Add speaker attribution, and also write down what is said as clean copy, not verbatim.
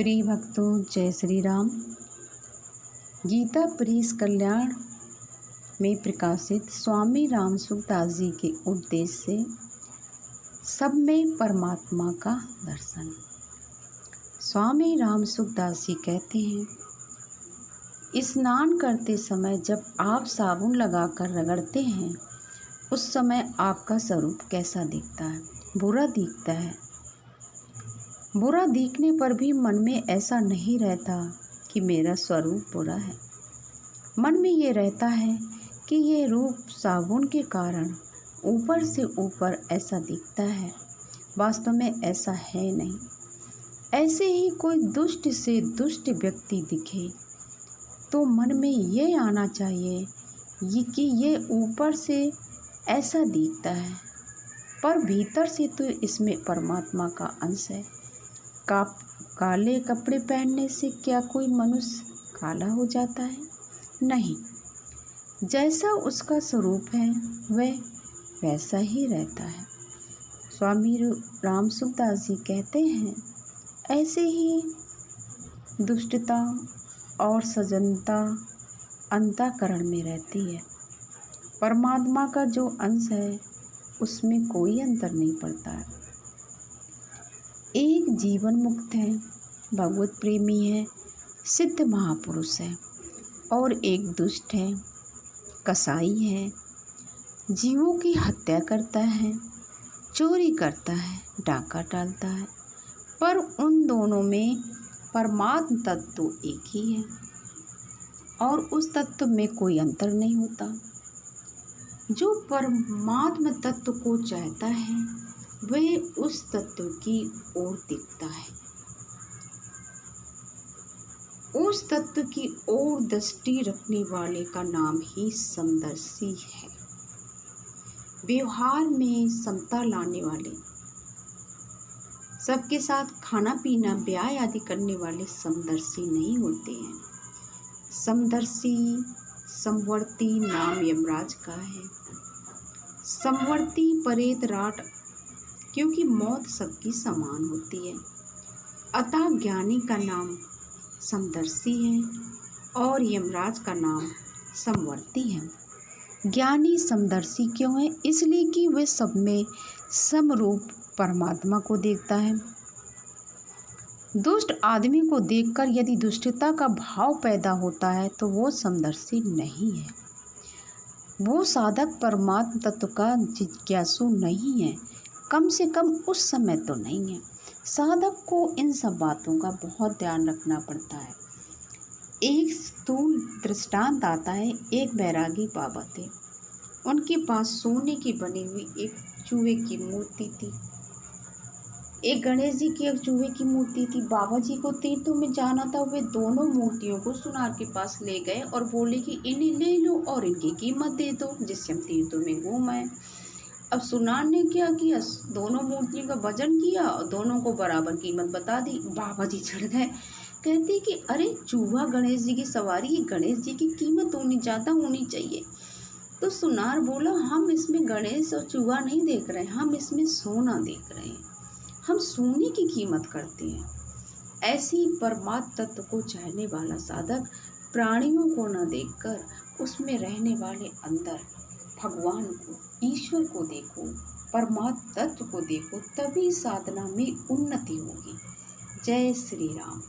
Speaker 1: प्रिय भक्तों, जय श्री राम। गीता प्रीस कल्याण में प्रकाशित स्वामी राम सुखदास जी के उपदेश से सब में परमात्मा का दर्शन। स्वामी राम सुखदास जी कहते हैं, स्नान करते समय जब आप साबुन लगाकर रगड़ते हैं उस समय आपका स्वरूप कैसा दिखता है? बुरा दिखता है। बुरा दिखने पर भी मन में ऐसा नहीं रहता कि मेरा स्वरूप बुरा है। मन में ये रहता है कि ये रूप साबुन के कारण ऊपर से ऊपर ऐसा दिखता है, वास्तव में ऐसा है नहीं। ऐसे ही कोई दुष्ट से दुष्ट व्यक्ति दिखे तो मन में ये आना चाहिए कि ये ऊपर से ऐसा दिखता है, पर भीतर से तो इसमें परमात्मा का अंश है। काले कपड़े पहनने से क्या कोई मनुष्य काला हो जाता है? नहीं, जैसा उसका स्वरूप है वह वैसा ही रहता है। स्वामी राम सुखदास जी कहते हैं, ऐसे ही दुष्टता और सज्जनता अंतःकरण में रहती है। परमात्मा का जो अंश है उसमें कोई अंतर नहीं पड़ता है। एक जीवन मुक्त है, भगवत प्रेमी है, सिद्ध महापुरुष है, और एक दुष्ट है, कसाई है, जीवों की हत्या करता है, चोरी करता है, डाका डालता है, पर उन दोनों में परमात्म तत्व एक ही है और उस तत्व में कोई अंतर नहीं होता। जो परमात्म तत्व को चाहता है वह उस तत्व की ओर दिखता है, उस तत्व की ओर दृष्टि रखने वाले का नाम ही समदर्शी है। व्यवहार में समता लाने वाले, सबके साथ खाना पीना ब्याह आदि करने वाले समदर्शी नहीं होते हैं। समदर्शी समवर्ती नाम यमराज का है। समवर्ती परेत राट, क्योंकि मौत सबकी समान होती है। अतः ज्ञानी का नाम समदर्शी है और यमराज का नाम समवर्ती है। ज्ञानी समदर्शी क्यों है? इसलिए कि वे सब में समरूप परमात्मा को देखता है। दुष्ट आदमी को देखकर यदि दुष्टता का भाव पैदा होता है तो वो समदर्शी नहीं है, वो साधक परमात्म तत्व का जिज्ञासु नहीं है, कम से कम उस समय तो नहीं है। साधक को इन सब बातों का बहुत ध्यान रखना पड़ता है। एक स्थूल दृष्टांत आता है। एक बैरागी बाबा थे, उनके पास सोने की बनी हुई एक चूहे की मूर्ति थी, एक गणेश जी की एक चूहे की मूर्ति थी। बाबा जी को तीर्थों में जाना था, वे दोनों मूर्तियों को सुनार के पास ले गए और बोले कि इन्हें ले लो और इनकी कीमत दे दो जिससे हम तीर्थों में घूम आए। अब सुनार ने क्या किया, दोनों मूर्तियों का वजन किया और दोनों को बराबर कीमत बता दी। बाबा जी चढ़ गए, कहते कि अरे चूहा गणेश जी की सवारी, गणेश जी की कीमत ज़्यादा होनी चाहिए। तो सुनार बोला, हम इसमें गणेश और चूहा नहीं देख रहे हैं, हम इसमें सोना देख रहे हैं, हम सोने की कीमत करते हैं। ऐसी परमात्म तत्व को चाहने वाला साधक प्राणियों को न देखकर उसमें रहने वाले अंदर भगवान को, ईश्वर को देखो, परमात्म तत्व को देखो, तभी साधना में उन्नति होगी। जय श्री राम।